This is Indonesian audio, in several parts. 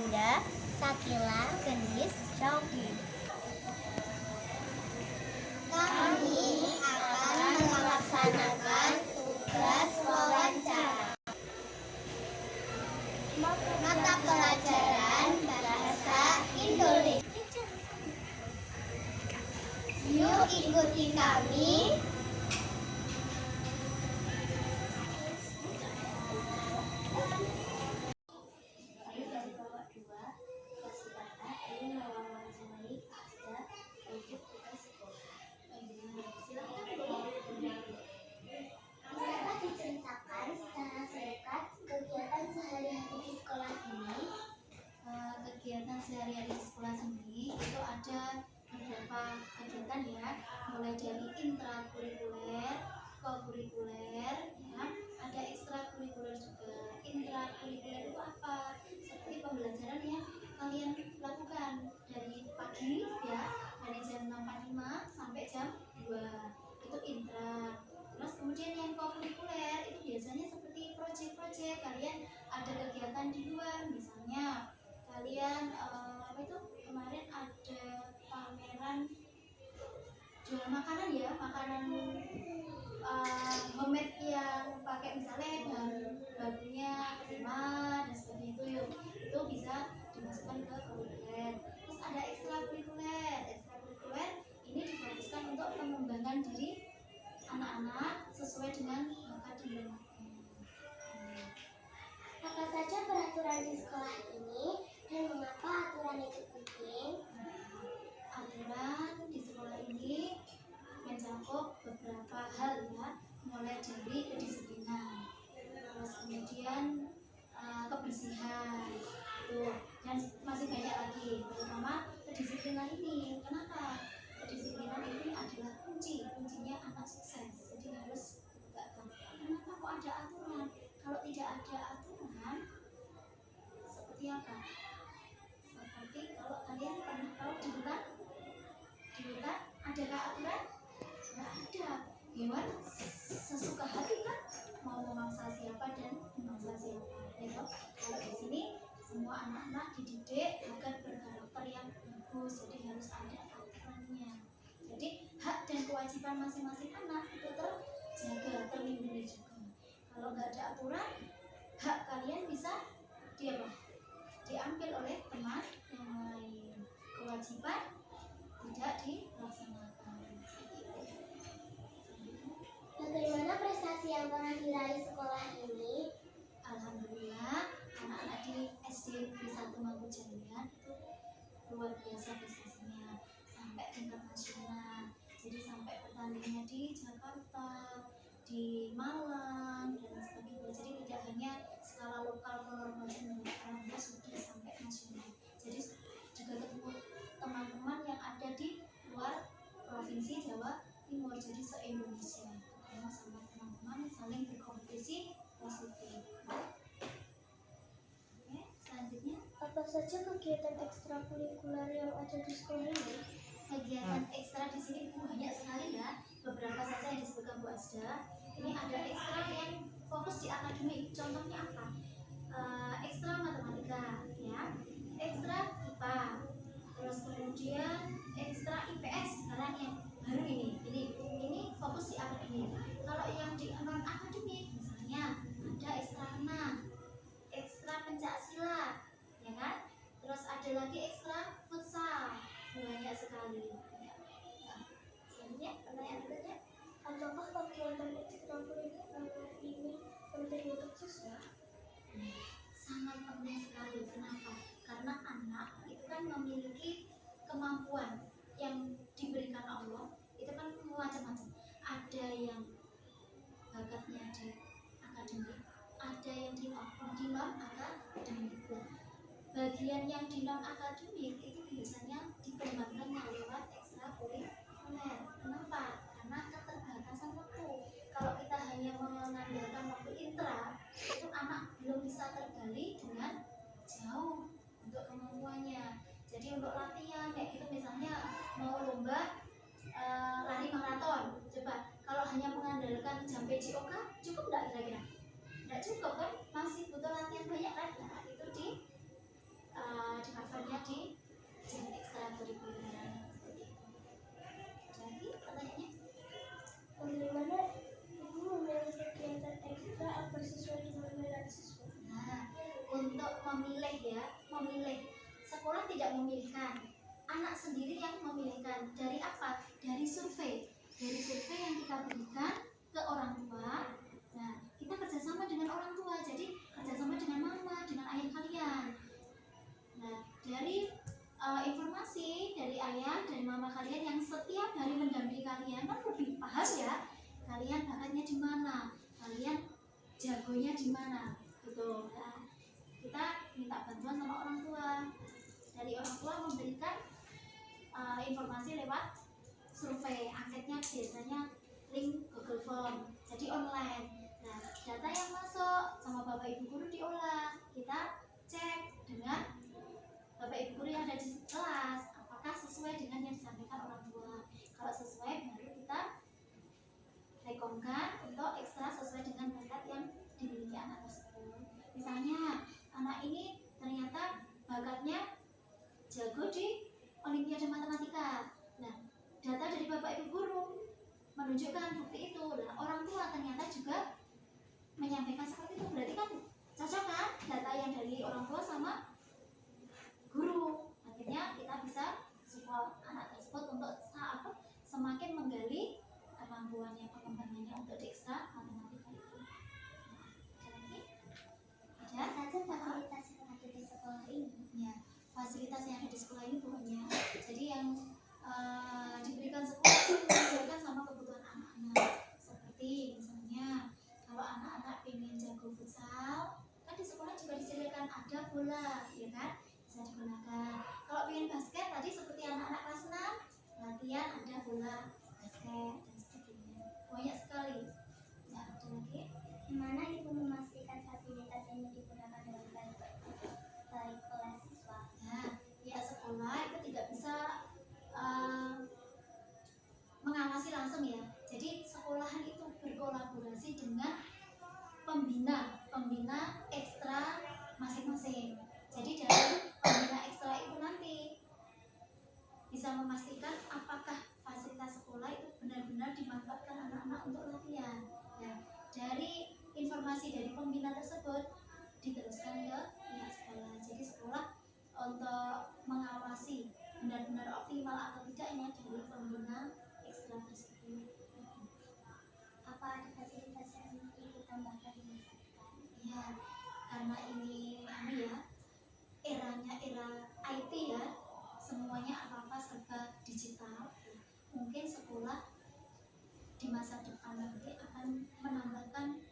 Dinda, Sakila, Gendis, Syauqi. Kami akan melaksanakan tugas wawancara. Mata pelajaran Bahasa Indonesia. Yuk ikuti kami. Diceritakan secara singkat kegiatan sehari-hari di sekolah ini. Kegiatan sehari-hari di sekolah sini itu ada beberapa kegiatan ya, mulai dari intrakurikuler, kokurikuler, ya, ada ekstrakurikuler juga. Intrakurikuler itu apa? Seperti pembelajaran yang kalian lakukan dari pagi ya, dari jam 6.45 sampai jam 2, itu intra. Terus kemudian yang kokurikuler itu biasanya seperti proyek-proyek, kalian ada kegiatan di luar, misalnya kalian apa itu kemarin ada pameran jual makanan ya, makanan homemade yang pakai misalnya bahan bakunya kelima dan sebagainya, itu bisa dimasukkan ke kurikuler. Terus ada ekstrakurikuler. Ekstrakurikuler ini difokuskan untuk pengembangan diri anak-anak sesuai dengan bakat dan minatnya. Apa saja peraturan di sekolah ini dan mengapa aturan itu penting? Aturan di sekolah ini mencakup beberapa hal ya, mulai dari kedisiplinan, terus kemudian kebersihan, tuh, dan masih banyak lagi. Terutama kedisiplinan ini, kenapa? Kedisiplinan ini adalah kuncinya anak sukses. Jadi harus ditegakkan. Kenapa kok ada aturan? Kalau tidak ada aturan, seperti apa? Seperti kalau kalian pernah tahu di hutan adakah aturan? Nggak ada. Hewan sesuka hati kan, mau memangsa siapa dan memangsa siapa. Ya, kalau di sini semua anak-anak dididik agar berkarakter yang bagus, jadi harus ada aturannya. Jadi hak dan kewajiban masing-masing anak itu terjaga, terlindungi juga. Kalau nggak ada aturan, hak kalian bisa diambil oleh teman yang lain. Kewajiban tidak dilaksanakan. Bagaimana prestasi yang pernah diraih sekolah ini? Alhamdulillah, anak-anak di SD Negeri 1 Mangkujayan itu luar biasa prestasinya, sampai tingkat nasional. Jadi sampai pertandingannya di Jakarta, di Malang dan sebagainya. Jadi tidak hanya skala lokal nasional, karena sudah sampai nasional. Jadi juga ketemu teman-teman yang ada di luar provinsi Jawa Timur, jadi se-Indonesia. Ketemu sama teman-teman saling berkompetisi positif. Oke, selanjutnya Apa saja kegiatan ekstrakurikuler yang ada di sekolah ini? kegiatan ekstra di sini banyak sekali ya. Beberapa saja yang disebutkan Bu Asda. Ini ada ekstra yang fokus di akademik. Contohnya apa? Ekstra matematika, ya, ekstra IPA, terus kemudian ekstra IPS. Sekarang yang baru ini fokus di akademik. Kalau yang di non akademik, misalnya ada ekstra renang, ekstra pencak silat, ya kan? Terus ada lagi ekstra futsal, banyak sekali. Selanjutnya pertanyaan berikutnya, Apakah kegiatan ekstrakurikuler ini penting untuk siswa? sangat penting sekali. Kenapa? Karena anak itu kan memiliki kemampuan yang diberikan Allah, itu kan macam-macam. Ada yang bakatnya di akademik, ada yang di non akademik. Bagian yang di non akademik itu biasanya dikembangkan lewat ekstrakurikuler. Kenapa? Karena keterbatasan waktu. Kalau kita hanya mengandalkan waktu intra, itu anak belum bisa tergali dengan jauh untuk kemampuannya. Jadi untuk latihan kayak gitu, misalnya mau lomba lari maraton, coba kalau hanya mengandalkan jam PJOK cukup nggak kira-kira? Nggak cukup kan, masih butuh latihan banyak kan. Nah, itu di sekolah tidak memilihkan, anak sendiri yang memilihkan. Dari apa? Dari survei yang kita berikan ke orang tua. Nah, kita kerjasama dengan orang tua, jadi kerjasama dengan mama, dengan ayah kalian. Nah, dari informasi dari ayah dan mama kalian yang setiap hari mendampingi kalian, kan lebih paham ya kalian bakatnya di mana, kalian jagonya di mana gitu. Nah, kita minta bantuan sama orang tua. Dari orang tua memberikan informasi lewat survei. Angketnya biasanya link Google Form, jadi online. Nah, data yang masuk sama bapak ibu guru diolah, kita cek dengan bapak ibu guru yang ada di kelas apakah sesuai dengan yang disampaikan orang tua. Kalau sesuai, baru kita rekomkan untuk ekstra sesuai dengan bakat yang dimiliki anak tersebut. Misalnya anak ini ternyata bakatnya jago di olimpiade matematika. Nah, data dari bapak ibu guru menunjukkan bukti itu. Nah, orang tua ternyata juga menyampaikan seperti itu, berarti kan cocok kan data yang dari orang tua sama guru. Akhirnya kita bisa support anak tersebut untuk semakin menggali kemampuannya, pengembangannya untuk di ekstra matematika itu. Ada Saja fasilitas yang ada di sekolah ini. ya, fasilitas yang ada di sekolah ini pokoknya. Jadi yang diberikan sekolah itu menyesuaikan sama kebutuhan anak-anak. Seperti misalnya kalau anak-anak pengen jago futsal, kan di sekolah juga disediakan ada bola, ya kan? Bisa digunakan. Kalau pengen basket tadi seperti anak-anak kelas 6, latihan ada bola basket dan sebagainya. Banyak sekali. Ya, ada lagi. Gimana ibu memastikan fasilitas ini digunakan dengan baik oleh siswa? Nah, pihak sekolah itu tidak bisa mengawasi langsung ya. Jadi sekolahan itu berkolaborasi dengan pembina ekstra masing-masing. Jadi dari pembina ekstra itu nanti bisa memastikan apakah fasilitas sekolah itu benar-benar dimanfaatkan anak-anak untuk latihan. Ya, dari informasi dari pembina tersebut diteruskan ke pihak sekolah. Jadi sekolah untuk mengawasi benar-benar optimal atau tidaknya dari pembina ekstra tersebut. Apa ada fasilitas yang ibu tambahkan di masa depan? Ya, karena ini eranya era IT ya, semuanya apa-apa serba digital. Mungkin sekolah di masa depan nanti akan menambahkan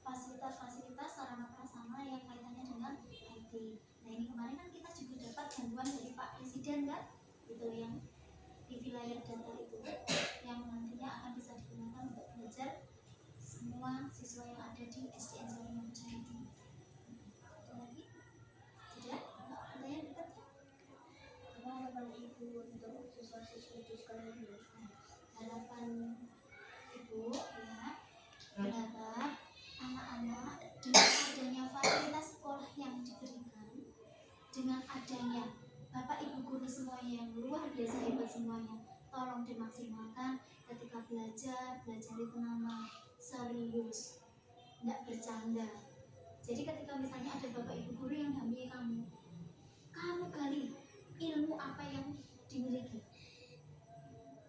fasilitas-fasilitas sarana prasarana yang kaitannya dengan IT. Nah, ini kemarin kan kita juga dapat bantuan dari Pak Presiden kan, itu yang di wilayah data itu, yang nantinya akan bisa digunakan untuk belajar semua siswa yang ada di SDN Sarimampu Jaya ini. Ada lagi? Tidak? Ada yang dekat? Apa harapan ibu untuk siswa-siswi di sekolah ini? Harapan ibu ya, berharap anak-anak dengan adanya fasilitas sekolah yang diberikan, dengan adanya bapak ibu guru semuanya yang luar biasa hebat semuanya, tolong dimaksimalkan ketika belajar itu nama serius, tidak bercanda. Jadi ketika misalnya ada bapak ibu guru yang dampingi kamu gali ilmu apa yang dimiliki,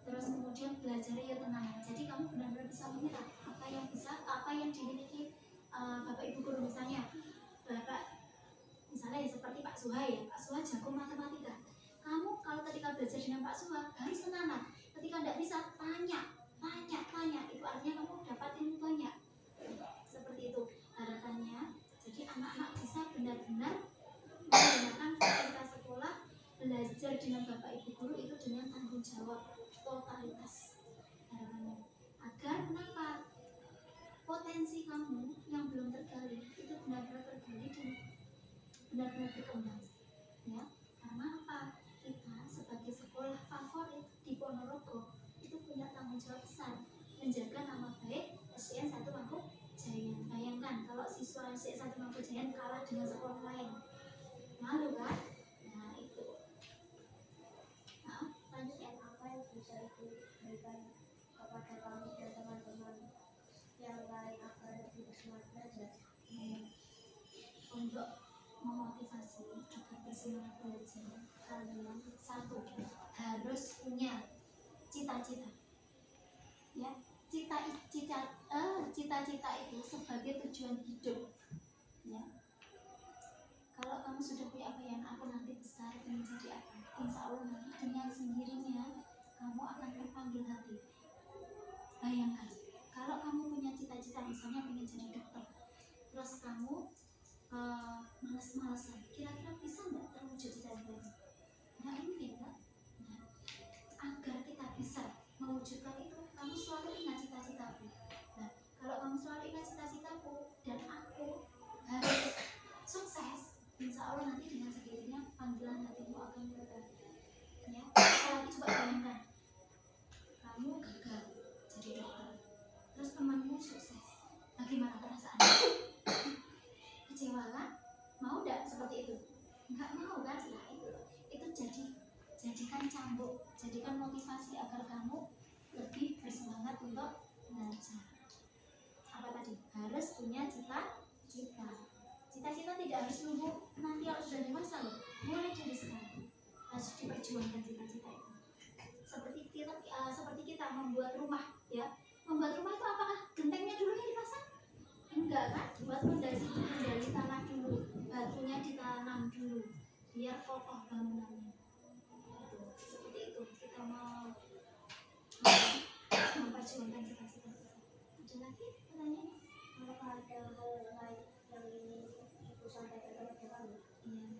terus kemudian belajar ya tenang. Jadi kamu benar-benar bisa memilah apa yang dimiliki bapak ibu guru. Misalnya misalnya ya seperti Pak Suha ya, Pak Suha jago matematika. Kamu kalau ketika belajar dengan Pak Suha harus tenang. Ketika tidak bisa tanya, itu artinya kamu dapat ilmu banyak. Seperti itu harapannya. Jadi anak-anak bisa benar-benar menggunakan fasilitas sekolah, belajar dengan bapak ibu guru itu dengan tanggung jawab totalitas. Harapannya agar kenapa potensi kamu yang belum tergali itu benar-benar tergali dan benar-benar berkembang ya. Karena apa? Kita sebagai sekolah favorit di Ponorogo itu punya tanggung jawab besar menjaga nama baik SDN 1 Mangku Jaya. Bayangkan kalau siswa SDN 1 Mangku Jaya kalah dengan sekolah lain, malu kan? Nah itu. Nah, lanjutnya Apa yang bisa ibu berikan kepada kami dan teman-teman yang lain agar lebih semangat belajar? untuk memotivasi semangat belajar, kalian satu harus punya cita-cita. Ya, cita-cita itu sebagai tujuan hidup. Ya, kalau kamu sudah punya bayangan aku nanti besar ingin jadi apa, insya Allah nanti dengan sendirinya kamu akan terpanggil hati. Bayangkan, kalau kamu punya cita-cita misalnya ingin jadi dokter, terus kamu malas-malasan, kira-kira bisa nggak terwujud cita-cita? Nggak mungkin kan? Nah, agar kita bisa mewujudkan itu, kamu selalu ingat cita-citaku. Nah, kalau kamu selalu ingat cita-citaku dan aku harus sukses, insya Allah nanti dengan sendirinya panggilan hatimu akan berubah. Ya, apalagi coba bayangkan, kamu gagal jadi dokter, terus temanmu sukses, bagaimana perasaanmu? Kecewa kan? Mau nggak seperti itu? Nggak mau kan? Nah itu jadikan cambuk, jadikan motivasi agar kamu lebih bersemangat untuk belajar. Apa tadi? Harus punya cita-cita. Cita-cita tidak harus nunggu nanti kalau sudah dewasa loh. Mulai dari sekarang harus diperjuangkan cita-cita itu. Seperti kita membuat rumah, ya. Membuat rumah itu apakah gentengnya dulu yang dipasang? Enggak kan? Buat fondasi dulu dari tanah dulu, batunya ditanam dulu biar kokoh bangunannya. Seperti itu kita mau memperjuangkan cita-cita. Ada lagi pertanyaan? Apakah ada hal lain yang ingin ibu sampaikan kepada kami? Iya,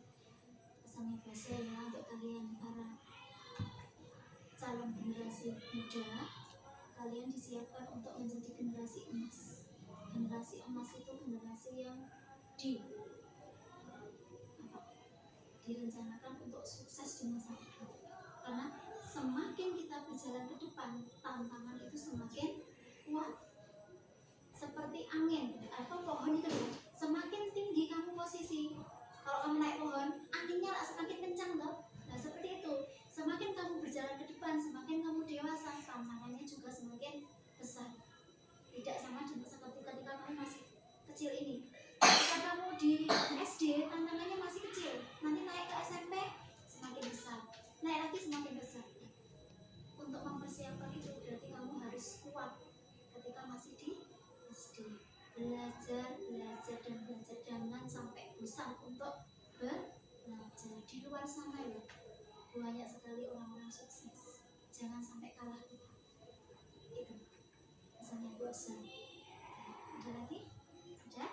pesannya biasa ya untuk kalian para calon generasi muda, kalian disiapkan untuk menjadi generasi emas. Generasi emas itu generasi yang direncanakan untuk sukses di masa depan. Karena semakin kita berjalan ke depan, tantangan itu semakin kuat. Seperti angin atau pohon itu, semakin tinggi kamu posisi, kalau kamu naik pohon, anginnya semakin kencang toh. Nah seperti itu, semakin kamu berjalan ke depan, semakin kamu dewasa, tantangannya juga semakin besar. Tidak sama dengan seperti ketika kamu masih kecil ini. Ketika kamu di SD, tantangannya masih kecil. Nanti naik ke SMP, semakin besar. Naik lagi semakin besar. Untuk mempersiapkan itu, berarti kamu harus kuat ketika masih di SD. Belajar, dan belajar. Jangan sampai bosan untuk belajar. Di luar sana ya, banyak sekali orang-orang sukses. Jangan sampai kalah kita. Itu pesannya Bu Asda. Ada lagi? Sudah?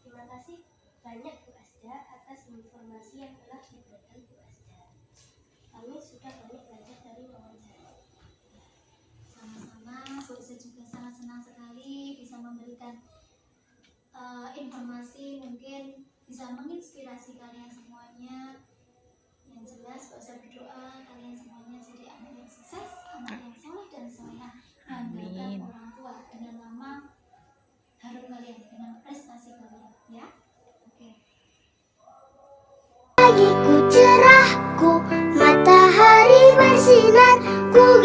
Terima kasih banyak Bu Asda atas informasi yang telah diberikan Bu Asda. Kami sudah banyak belajar dari wawancara. Sama-sama, Bu Asda juga sangat senang sekali bisa memberikan informasi, mungkin bisa menginspirasi kalian semuanya. Yang jelas Bu Asda berdoa kalian semuanya jadi anak yang sukses, anak yang soleh dan solehah, banggakan orang tua dengan nama harum kalian, dengan prestasi kalian, ya. Oke. Pagiku cerahku, matahari bersinar, ku